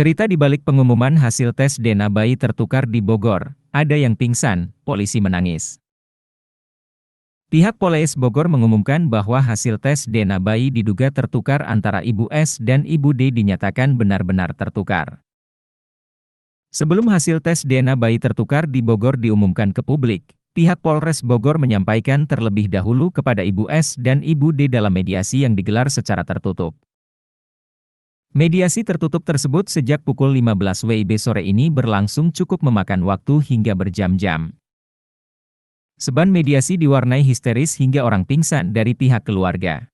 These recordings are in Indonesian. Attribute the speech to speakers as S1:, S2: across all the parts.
S1: Cerita di balik pengumuman hasil tes DNA bayi tertukar di Bogor, ada yang pingsan, polisi menangis. Pihak Polres Bogor mengumumkan bahwa hasil tes DNA bayi diduga tertukar antara Ibu S dan Ibu D dinyatakan benar-benar tertukar. Sebelum hasil tes DNA bayi tertukar di Bogor diumumkan ke publik, pihak Polres Bogor menyampaikan terlebih dahulu kepada Ibu S dan Ibu D dalam mediasi yang digelar secara tertutup. Mediasi tertutup tersebut sejak pukul 15 WIB sore ini berlangsung cukup memakan waktu hingga berjam-jam. Seban mediasi diwarnai histeris hingga orang pingsan dari pihak keluarga.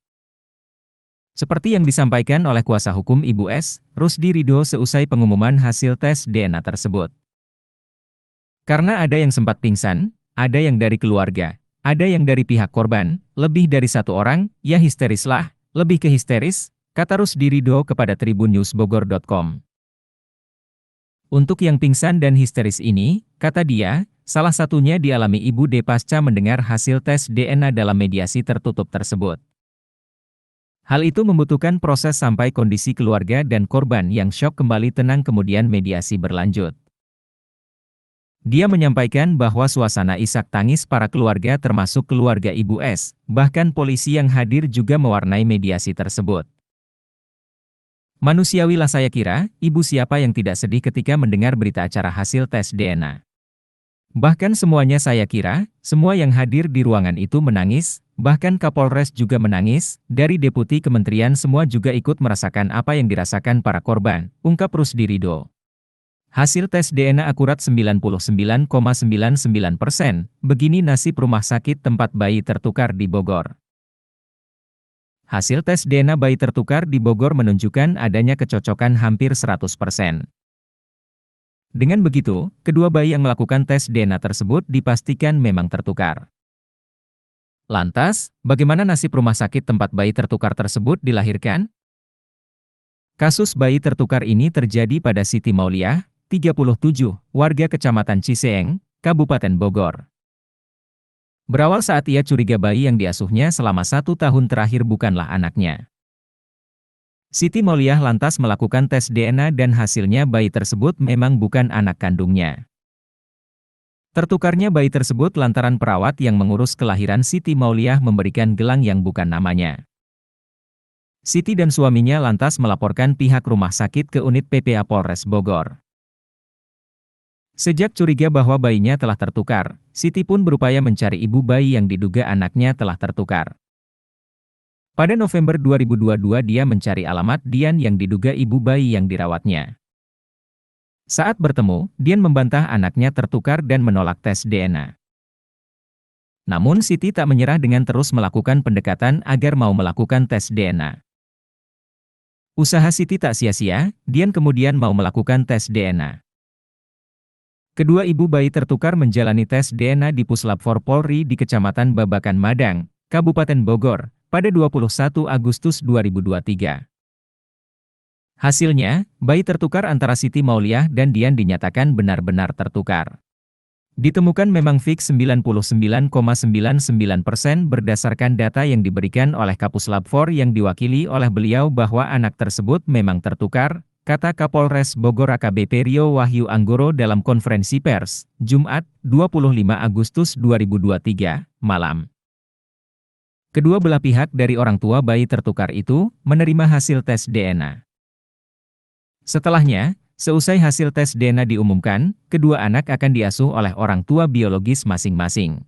S1: Seperti yang disampaikan oleh kuasa hukum Ibu S, Rusdi Ridho seusai pengumuman hasil tes DNA tersebut. Karena ada yang sempat pingsan, ada yang dari keluarga, ada yang dari pihak korban, lebih dari satu orang, ya histerislah, lebih ke histeris, kata Rusdi Ridho kepada tribunnewsbogor.com. Untuk yang pingsan dan histeris ini, kata dia, salah satunya dialami Ibu D pasca mendengar hasil tes DNA dalam mediasi tertutup tersebut. Hal itu membutuhkan proses sampai kondisi keluarga dan korban yang syok kembali tenang kemudian mediasi berlanjut. Dia menyampaikan bahwa suasana isak tangis para keluarga termasuk keluarga Ibu S, bahkan polisi yang hadir juga mewarnai mediasi tersebut. Manusiawilah saya kira, ibu siapa yang tidak sedih ketika mendengar berita acara hasil tes DNA. Bahkan semuanya saya kira, semua yang hadir di ruangan itu menangis, bahkan Kapolres juga menangis, dari Deputi Kementerian semua juga ikut merasakan apa yang dirasakan para korban, ungkap Rusdi Ridho. Hasil tes DNA akurat 99,99%, begini nasib rumah sakit tempat bayi tertukar di Bogor. Hasil tes DNA bayi tertukar di Bogor menunjukkan adanya kecocokan hampir 100%. Dengan begitu, kedua bayi yang melakukan tes DNA tersebut dipastikan memang tertukar. Lantas, bagaimana nasib rumah sakit tempat bayi tertukar tersebut dilahirkan? Kasus bayi tertukar ini terjadi pada Siti Mauliah, 37, warga Kecamatan Ciseeng, Kabupaten Bogor. Berawal saat ia curiga bayi yang diasuhnya selama 1 tahun terakhir bukanlah anaknya. Siti Mauliah lantas melakukan tes DNA dan hasilnya bayi tersebut memang bukan anak kandungnya. Tertukarnya bayi tersebut lantaran perawat yang mengurus kelahiran Siti Mauliah memberikan gelang yang bukan namanya. Siti dan suaminya lantas melaporkan pihak rumah sakit ke unit PPA Polres Bogor. Sejak curiga bahwa bayinya telah tertukar, Siti pun berupaya mencari ibu bayi yang diduga anaknya telah tertukar. Pada November 2022 dia mencari alamat Dian yang diduga ibu bayi yang dirawatnya. Saat bertemu, Dian membantah anaknya tertukar dan menolak tes DNA. Namun Siti tak menyerah dengan terus melakukan pendekatan agar mau melakukan tes DNA. Usaha Siti tak sia-sia, Dian kemudian mau melakukan tes DNA. Kedua ibu bayi tertukar menjalani tes DNA di Puslap 4 Polri di Kecamatan Babakan Madang, Kabupaten Bogor, pada 21 Agustus 2023. Hasilnya, bayi tertukar antara Siti Mauliah dan Dian dinyatakan benar-benar tertukar. Ditemukan memang fix 99,99% berdasarkan data yang diberikan oleh Kapuslap 4 yang diwakili oleh beliau bahwa anak tersebut memang tertukar, kata Kapolres Bogor AKBP Rio Wahyu Anggoro dalam konferensi pers, Jumat, 25 Agustus 2023, malam. Kedua belah pihak dari orang tua bayi tertukar itu, menerima hasil tes DNA. Setelahnya, seusai hasil tes DNA diumumkan, kedua anak akan diasuh oleh orang tua biologis masing-masing.